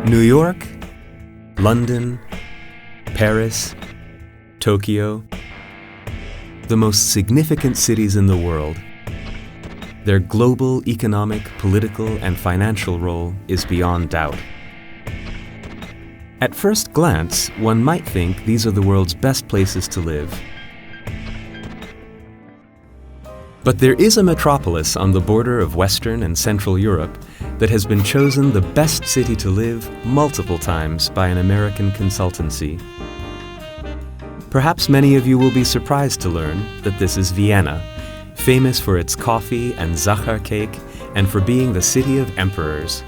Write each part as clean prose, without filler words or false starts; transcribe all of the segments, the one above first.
New York, London, Paris, Tokyo, the most significant cities in the world. Their global economic, political, and financial role is beyond doubt. At first glance, one might think these are the world's best places to live. But there is a metropolis on the border of Western and Central Europe that has been chosen the best city to live multiple times by an American consultancy. Perhaps many of you will be surprised to learn that this is Vienna, famous for its coffee and Sacher cake and for being the city of emperors.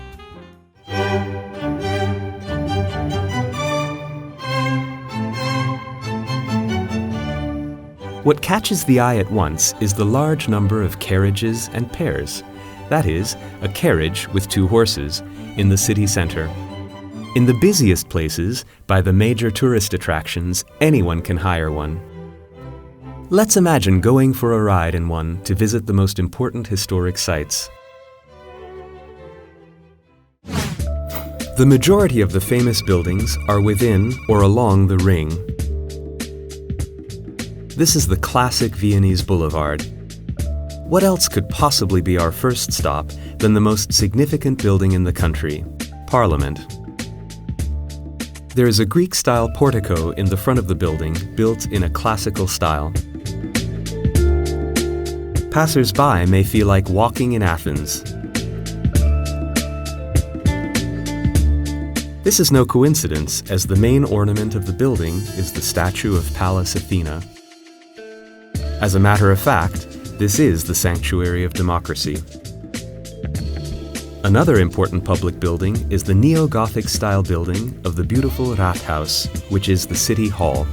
What catches the eye at once is the large number of carriages and pairs, that is, a carriage with 2 horses, in the city center. In the busiest places, by the major tourist attractions, anyone can hire one. Let's imagine going for a ride in one to visit the most important historic sites. The majority of the famous buildings are within or along the ring. This is the classic Viennese boulevard. What else could possibly be our first stop than the most significant building in the country, Parliament? There is a Greek-style portico in the front of the building, built in a classical style. Passers-by may feel like walking in Athens. This is no coincidence, as the main ornament of the building is the statue of Pallas Athena. As a matter of fact, this is the sanctuary of democracy. Another important public building is the neo-Gothic style building of the beautiful Rathaus, which is the city hall.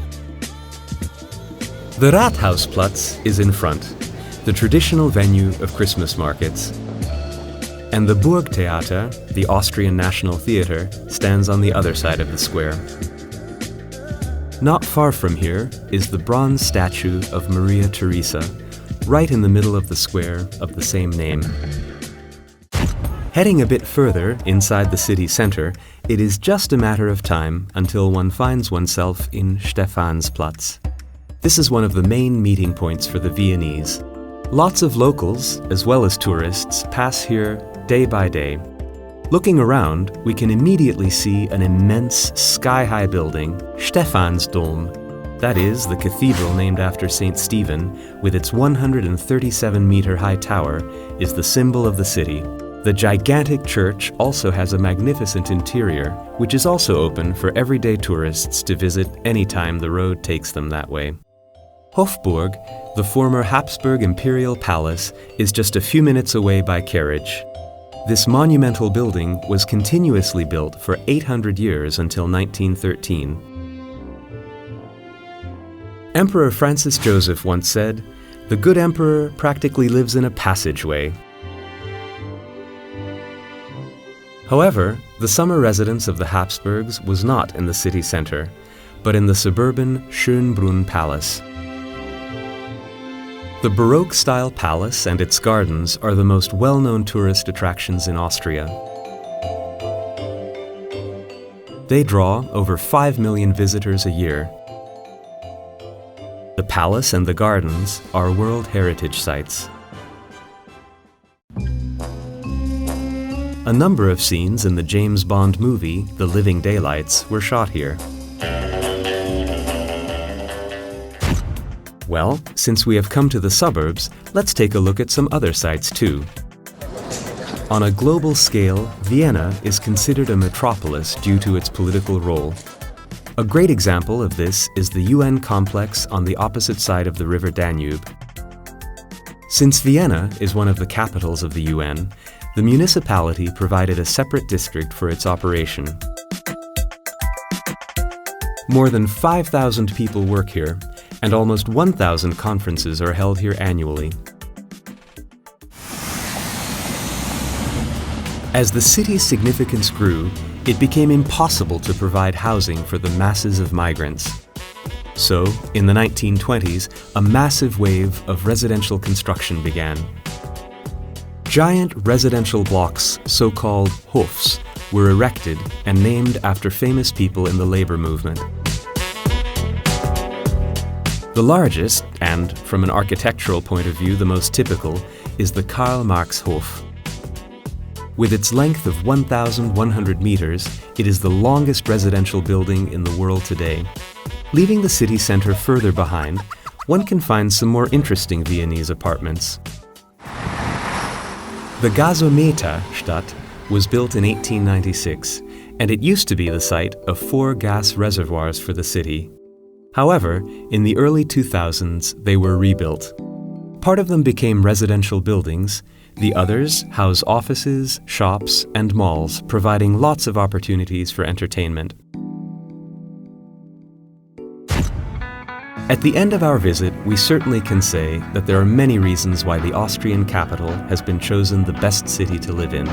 The Rathausplatz is in front, the traditional venue of Christmas markets. And the Burgtheater, the Austrian National Theatre, stands on the other side of the square. Not far from here is the bronze statue of Maria Theresia, right in the middle of the square of the same name. Heading a bit further inside the city center, it is just a matter of time until one finds oneself in Stephansplatz. This is one of the main meeting points for the Viennese. Lots of locals, as well as tourists, pass here day by day. Looking around, we can immediately see an immense sky-high building, Stephansdom. That is, the cathedral named after St. Stephen, with its 137-meter-high tower, is the symbol of the city. The gigantic church also has a magnificent interior, which is also open for everyday tourists to visit anytime the road takes them that way. Hofburg, the former Habsburg imperial palace, is just a few minutes away by carriage. This monumental building was continuously built for 800 years until 1913. Emperor Francis Joseph once said, "The good emperor practically lives in a passageway." However, the summer residence of the Habsburgs was not in the city center, but in the suburban Schönbrunn Palace. The Baroque-style palace and its gardens are the most well-known tourist attractions in Austria. They draw over 5 million visitors a year. The palace and the gardens are World Heritage Sites. A number of scenes in the James Bond movie, The Living Daylights, were shot here. Well, since we have come to the suburbs, let's take a look at some other sites too. On a global scale, Vienna is considered a metropolis due to its political role. A great example of this is the UN complex on the opposite side of the river Danube. Since Vienna is one of the capitals of the UN, the municipality provided a separate district for its operation. More than 5,000 people work here, and almost 1,000 conferences are held here annually. As the city's significance grew, it became impossible to provide housing for the masses of migrants. So, in the 1920s, a massive wave of residential construction began. Giant residential blocks, so-called Hofs, were erected and named after famous people in the labor movement. The largest, and from an architectural point of view the most typical, is the Karl-Marx-Hof. With its length of 1,100 meters, it is the longest residential building in the world today. Leaving the city center further behind, one can find some more interesting Viennese apartments. The Gasometerstadt was built in 1896, and it used to be the site of 4 gas reservoirs for the city. However, in the early 2000s, they were rebuilt. Part of them became residential buildings, the others house offices, shops, and malls, providing lots of opportunities for entertainment. At the end of our visit, we certainly can say that there are many reasons why the Austrian capital has been chosen the best city to live in.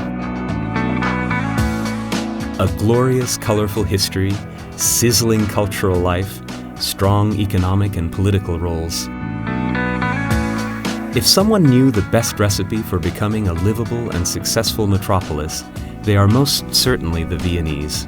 A glorious, colorful history, sizzling cultural life, strong economic and political roles. If someone knew the best recipe for becoming a livable and successful metropolis, they are most certainly the Viennese.